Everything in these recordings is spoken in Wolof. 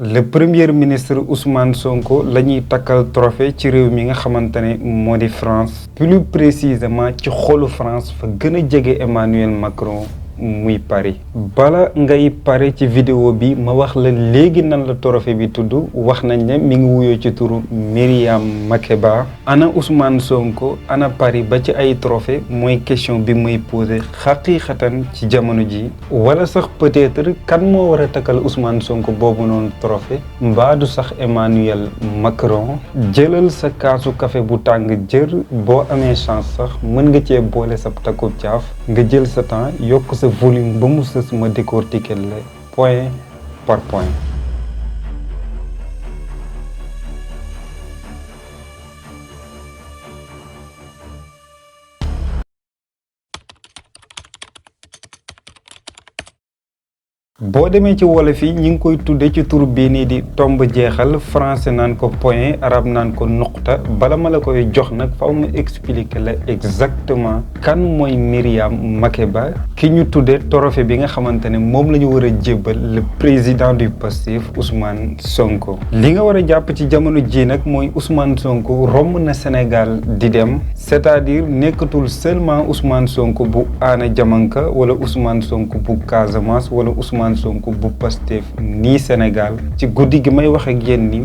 le premier ministre Ousmane Sonko la ñuy takkal trophée ci réew mi nga xamante ne moo di France plus précisément ci xolu France fa gën a jege Emmanuel Macron muy Paris. bala ngay pare ci vidéo bi ma wax la léegi nan la trophée bi tudd wax nañ ne mi ngi wuyoo ci turu Myriam Makeba. ana Ousmane Sonko ana Paris ba ci ay trophée mooy question bi muy posé xaqiiqatan ci jamono ji wala sax peut-être kan moo war a takkal Ousmane Sonko boobu noonu trophée mbaa du sax Emmanuel Macron. jëlal sa kaasu café bu tàng jër boo amee chance sax mën nga cee boole sa takkub caaf nga jël sa temps yokk sa volume ba mu sës ma décortiquer la point par point. boo demee ci wolof yi ñi ngi koy tudde ci tur bii nii di tomb jeexal français naan ko point arabe naan ko nuqta bala ma la koy jox nag faw ma expliquer la exactement kan mooy Myriam Makeba ki ñu tudde trophée bi nga xamante ne moom la ñu war a jébbal le président du Pastef Ousmane Sonko. li nga war a jàpp ci jamono ji nag mooy Ousmane Sonko romb na Sénégal di dem c'est-à-dire nekkatul seulement Ousmane Sonko bu Anna Diamanka wala Ousmane Sonko bu Casamance wala Ousmane Sonko bu Pastef nii Sénégal ci guddi gi may wax ak yéen ni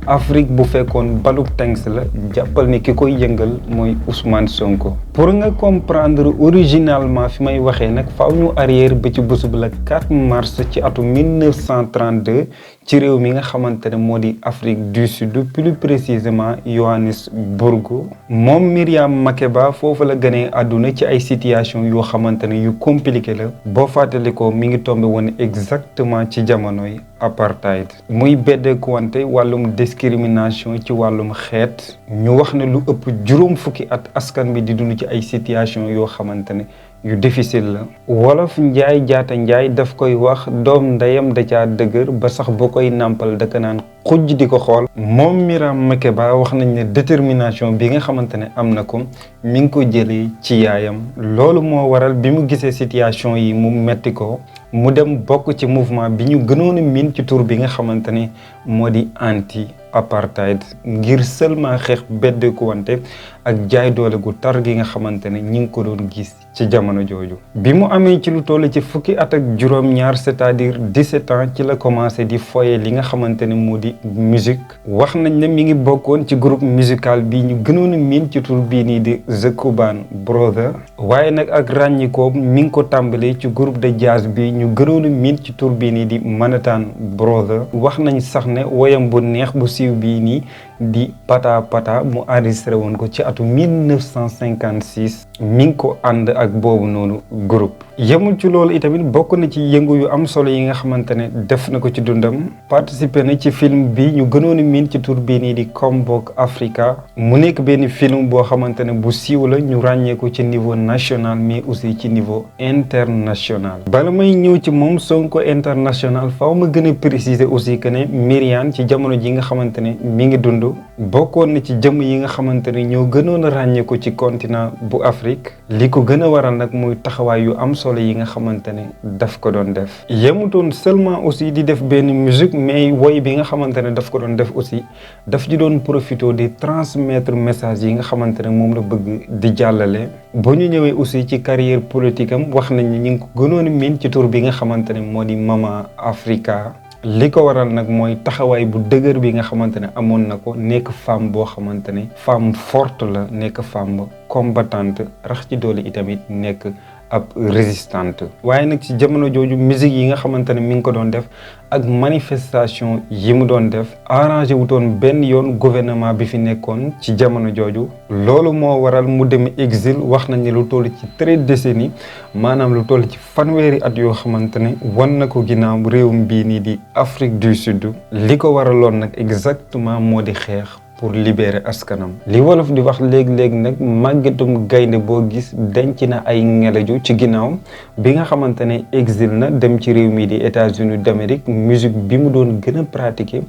Afrique bu fekkoon balub tanks la jàppal ni ki koy yëngal mooy Ousmane Sonko. pour nga comprendre originalement fi may waxee nag faaw ñu arrière ba ci bésub la 4 mars ci atu 1932 ci réew mi nga xamante ne moo di Afrique du Sud plus précisément Johannesburg. moom Myriam Makeba foofu la gënee àdduna ci ay situation yoo xamante ne yu compliqué la boo fàttalikoo mi ngi tombé woon exactement ci jamonoy apartheid muy beddeeku wante wàllum discrimination ci wàllum xeet ñu wax ne lu ëpp juróom fukki at askan bi di dund ci ay situation yoo xamante ne yu difficile la. wolof njaay jaata njaay daf koy wax doom ndeyam da caa dëgër ba sax boo koy nàmpal daka naan xujj di ko xool. moom Myriam Makeba wax nañ ne détermination bi nga xamante ne am na ko mi ngi ko jëlee ci yaayam loolu moo waral bi mu gisee situation yi mu metti ko mu dem bokk ci mouvement bi ñu gënoon a miin ci tur bi nga xamante ne moo di anti apartheid ngir seulement xeex beddeeku wante ak jaay doole gu tar gi nga xamante ne ñi ngi ko doon gis ci jamono jooju. bi mu amee ci lu toll ci fukki at ak juróom-ñaar c'est-à-dire 17 ans ci la commencé di foye li nga xamante ne moo di musique. wax nañ ne mi ngi bokkoon ci groupe musical bi ñu gënoon a miin ci tur bii nii di The Cuban Brothers waaye nag ak ràññikoom mi ngi ko tàmbalee ci groupe de jazz bi ñu gënoon a miin ci tur bii nii di Manhattan Brothers. wax nañ sax ne woyam bu neex bu siiw bii nii di pata pata mu enregistré woon ko ci atu 1956 mi ngi ko ànd ak boobu noonu groupe. yemul ci loolu itamit bokk na ci yëngu yu am solo yi nga xamante ne def na ko ci dundam participé na ci film bi ñu gënoon a miin ci tur bii nii di Comeback Africa mu nekk benn film boo xamante ne bu siiw la ñu ràññee ko ci niveau national mais aussi ci niveau international. bala may ñëw ci moom Sonko international faaw ma gën a préciser aussi que ne Myriam ci jamono ji nga xamante ne mi ngi dund bokkoon na ci jëm yi nga xamante ne ñoo gënoon a ràññee ko ci continent bu Afrique li ko gën a waral nag muy taxawaay yu am solo yi nga xamante ne daf ko doon def. yemutoon seulement aussi di def benn musique mais woy bi nga xamante ne daf ko doon def aussi daf di doon profité di transmettre message yi nga xamante ne moom la bëgg di jàllale. ba ñu ñëwee aussi ci carrière politique am wax nañ ne ñu ngi ko gënoon a miin ci tur bi nga xamante ne moo di Mama Africa. li ko waral nag mooy taxawaay bu dëgër bi nga xamante ne amoon na ko nekk femme boo xamante ne femme forte la nekk femme combattante rax ci doole itamit nekk ab résistante. waaye nag ci jamono jooju musique yi nga xamante ne mi ngi ko doon def ak manifestation yi mu doon def arrangé wutoon benn yoon gouvernement bi fi nekkoon ci jamono jooju. loolu moo waral mu dem exil wax nañ ne lu toll ci 13 décennies maanaam lu toll ci fanweeri at yoo xamante ne wan na ko ginnaaw réewum bii nii di Afrique du Sud. li ko waraloon nag exactement moo di xeex pour libérer askanam. li wolof di wax léegi-léegi nag màggetum gaynde boo gis denc na ay ngelaju ci ginnaaw bi nga xamante ne exil na dem ci réew mi di États-Unis d'Amérique musique bi mu doon gën a pratiquer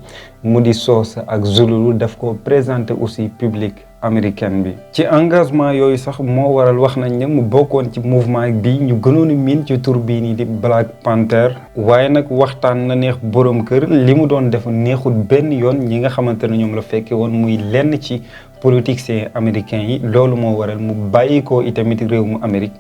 mu di soosa ak zululu daf ko présenter aussi public américaine bi. ci engagement yooyu sax moo waral wax nañ ne mu bokkoon ci mouvement bi ñu gënoon a miin ci tur bii nii di Black Panther. waaye nag waxtaan na neex borom kër li mu doon def neexul benn yoon ñi nga xamante ne ñoom la fekke woon muy lenn ci politiciens américains yi. loolu moo waral mu bàyyi ko itamit réew mu Amérique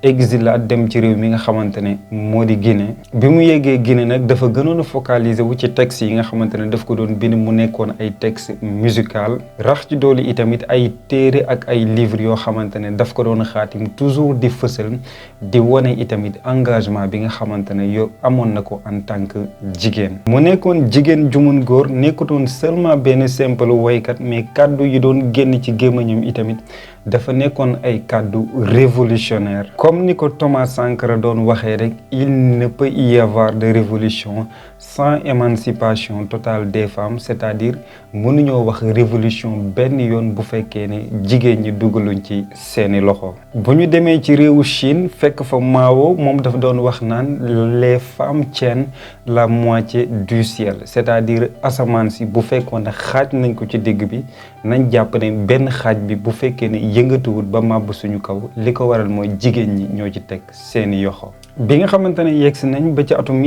exilé dem ci réew mi nga xamante ne moo di Guinée. bi mu yeggee Guinée nag dafa gënoon a focaliser wu ci texte yi nga xamante ne daf ko doon bind mu nekkoon ay texte musical rax ci doolu itamit ay téere ak ay livres yoo xamante ne daf ko doon xaatim toujours di fësal di wane itamit engagement bi nga xamante ne yow amoon na ko en tant que jigéen. mu nekkoon jigéen jumun góor nekkutoon seulement benn simple woykat mais kàddu yi doon génn ci gémmiñam itamit dafa nekkoon ay kàddu révolutionnaire. comme ni ko Thomas Sankara doon waxee rek il ne peut y avoir de révolution sans émancipation totale des femmes, c'est-à-dire mënuñoo wax révolution benn yoon bu fekkee ne jigéen ñi dugaluñ ci seeni loxo. bu ñu demee ci réewu Chine fekk fa Mao moom dafa doon wax naan les femmes tiennent la moitié du ciel, c'est-à-dire asamaan si bu fekkoon ne xaaj nañ ko ci digg bi nañ jàpp ne benn xaaj bi bu fekkee ne yëngatuwut ba màbb suñu kaw li ko waral mooy jigéen ñi ñoo ci teg seeni yoxo. bi nga xamante ne yegsi nañ ba ci atum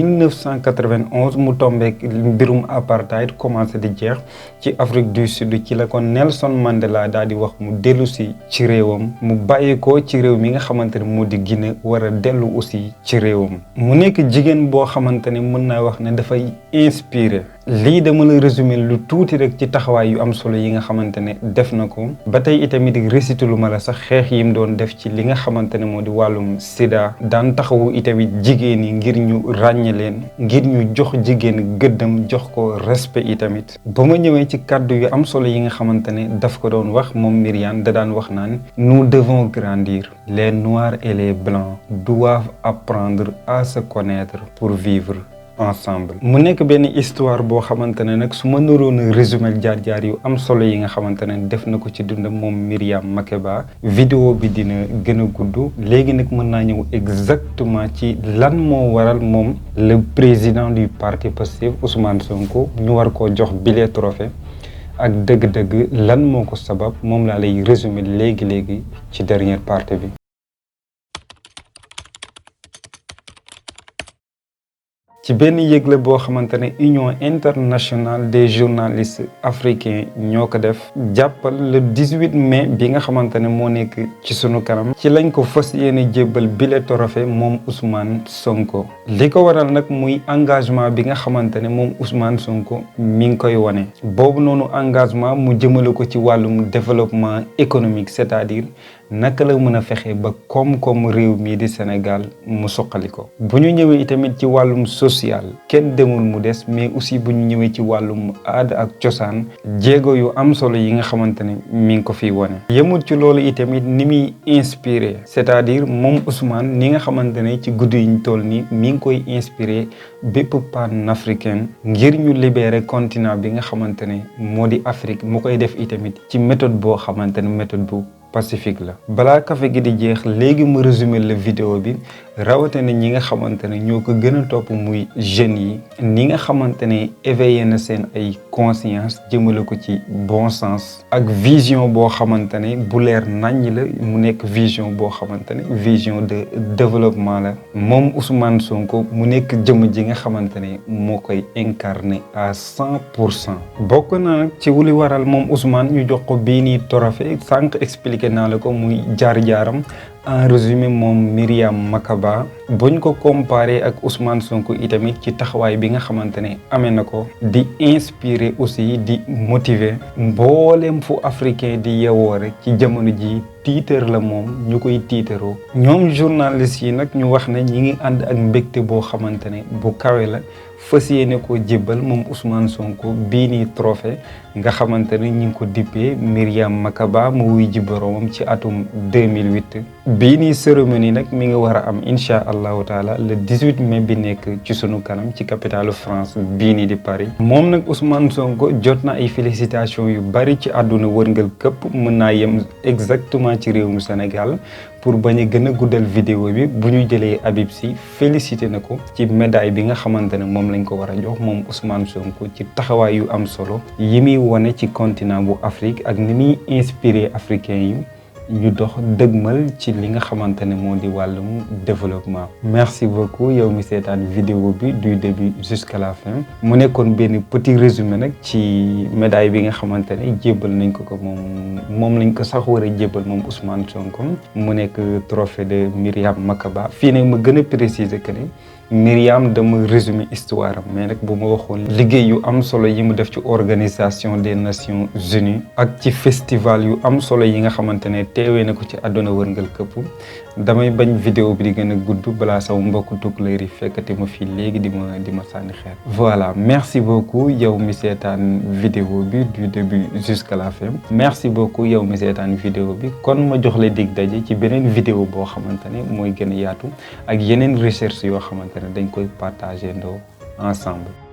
1991 mu tombeek mbirum apartheid commencé di jeex ci Afrique du Sud ci la ko Nelson Mandela daal di wax mu dellu si ci réewam mu bàyyi ko ci réew mi nga xamante ne moo di Guinée war a dellu aussi ci réewam. mu nekk jigéen boo xamante ne mën naa wax ne dafay inspiré. lii dama la résumé lu tuuti rek ci taxawaay yu am solo yi nga xamante ne def na ko ba tey itamit récité lu ma la sax xeex yi mu doon def ci li nga xamante ne moo di wàllum sida daan taxawu itamit jigéen yi ngir ñu ràññe leen ngir ñu jox jigéen gëddam jox ko respect itamit. ba ma ñëwee ci kàddu yu am solo yi nga xamante ne daf ko doon wax moom Myriam da daan wax naan nous devons grandir, les noirs et les blancs doivent apprendre à se connaître pour vivre ensemble. mu nekk benn histoire boo xamante ne nag su ma naroon a résumé jaar-jaar yu am solo yi nga xamante ne def na ko ci dundam moom Myriam Makeba vidéo bi dina gën a gudd léegi nag mën naa ñëw exactement ci lan moo waral moom le président du parti Pastef Ousmane Sonko ñu war koo jox bile trophée ak dëgg-dëgg lan moo ko sabab moom laa lay résumé léegi ci dernière partie bi. ci benn yëgle boo xamante ne Union internationale des journalistes africains ñoo ko def jàppal le 18 mai bi nga xamante ne moo nekk ci sunu kanam ci lañ ko fas yéene jébbal bile trophée moom Ousmane Sonko. li ko waral nag muy engagement bi nga xamante ne moom Ousmane Sonko mi ngi koy wane boobu noonu engagement mu jëmale ko ci wàllum développement économique, c'est-à-dire naka la mën a fexe ba koom-koom réew mii di Sénégal mu suqali ko. bu ñu ñëwee itamit ci wàllum social kenn demul mu des mais aussi bu ñu ñëwee ci wàllum aada ak cosaan jéego yu am solo yi nga xamante ne mi ngi ko fiy wane. yemul ci loolu itamit ni muy inspiré, c'est-à-dire moom Ousmane ni nga xamante ne ci guddi yi ñu toll nii mi ngi koy inspiré bépp pan-africain ngir ñu libérer continent bi nga xamante ne moo di Afrique mu koy def itamit ci méthode boo xamante ne méthode bu pacifique la. balaa kafe gi di jeex léegi mu résumé la vidéo bi rawatina ñi nga xamante ne ñoo ko gën a topp muy jeunes yi ni nga xamante ne éveillé na seen ay conscience jëmale ko ci bon sens ak vision boo xamante ne bu leer naññ la mu nekk vision boo xamante ne vision de développement la moom Ousmane Sonko mu nekk jëmm ji nga xamante ne moo koy incarné à 100%. bokk na nag ci wuli waral moom Ousmane ñu jox ko bii nii trophée sànq expliqué naa la ko muy jaar-jaaram. en résumé moom Myriam Makeba buñ ko comparé ak Ousmane Sonko itamit ci taxawaay bi nga xamante ne amee na ko di inspirer aussi di motiver mboolem fu africain di yewoo rek ci jamono ji tiitër la moom ñu koy tiitaroo. ñoom journalistes yi nag ñu wax ne ñi ngi ànd ak mbégte boo xamante ne bu kawe la fas yéene ko jébbal moom Ousmane Sonko bii nii trophée nga xamante ne ñi ngi ko dippee Myriam Makeba mu wuy ji boroomam ci atum 2008. bii nii cérémonie nag mi ngi war a am incha allahu taala le 18 mai bi nekk ci sunu kanam ci capitale France bii nii di Paris. moom nag Ousmane Sonko jot na ay félicitations yu bari ci àdduna wërngal këpp mën naa yem exactement ci réewum Sénégal pour bañ a gën a guddal vidéo bi bu ñu jëlee Habib Sy félicité na ko ci médaille bi nga xamante ne moom lañ ko war a jox moom Ousmane Sonko ci taxawaay yu am solo yi muy wane ci continent bu Afrique ak ni muy inspiré africain yi ñu dox dëgmal ci li nga xamante ne moo di wàllum développement. Merci beaucoup yow mi seetaan vidéo bi du début jusqu'à la fin mu nekkoon benn petit résumé nag ci médaille bi nga xamante ne jébbal nañ ko moom lañ ko sax war a jébbal moom Ousmane Sonko mu nekk trophée de Myriam Makeba. Fii nag ma gën a préciser que ne Myriam dama résumé histoire am mais nag bu ma waxoon liggéey yu am solo yi mu def ci organisation des Nations Unies ak ci festival yu am solo yi nga xamante ne teewee na ko ci àdduna wërngal këpp damay bañ vidéo bi di gën a gudd balaa sama mbokk tukulóor yi fekkati ma fii léegi di ma sànni xeer. Voilà, merci beaucoup yow mi seetaan vidéo bi du début jusqu'à la fin. Merci beaucoup yow mi seetaan vidéo bi kon ma jox la dig daje ci beneen vidéo boo xamante ne mooy gën a yaatu ak yeneen recherche yoo xamante ne dañ koy partager ndoo ensemble.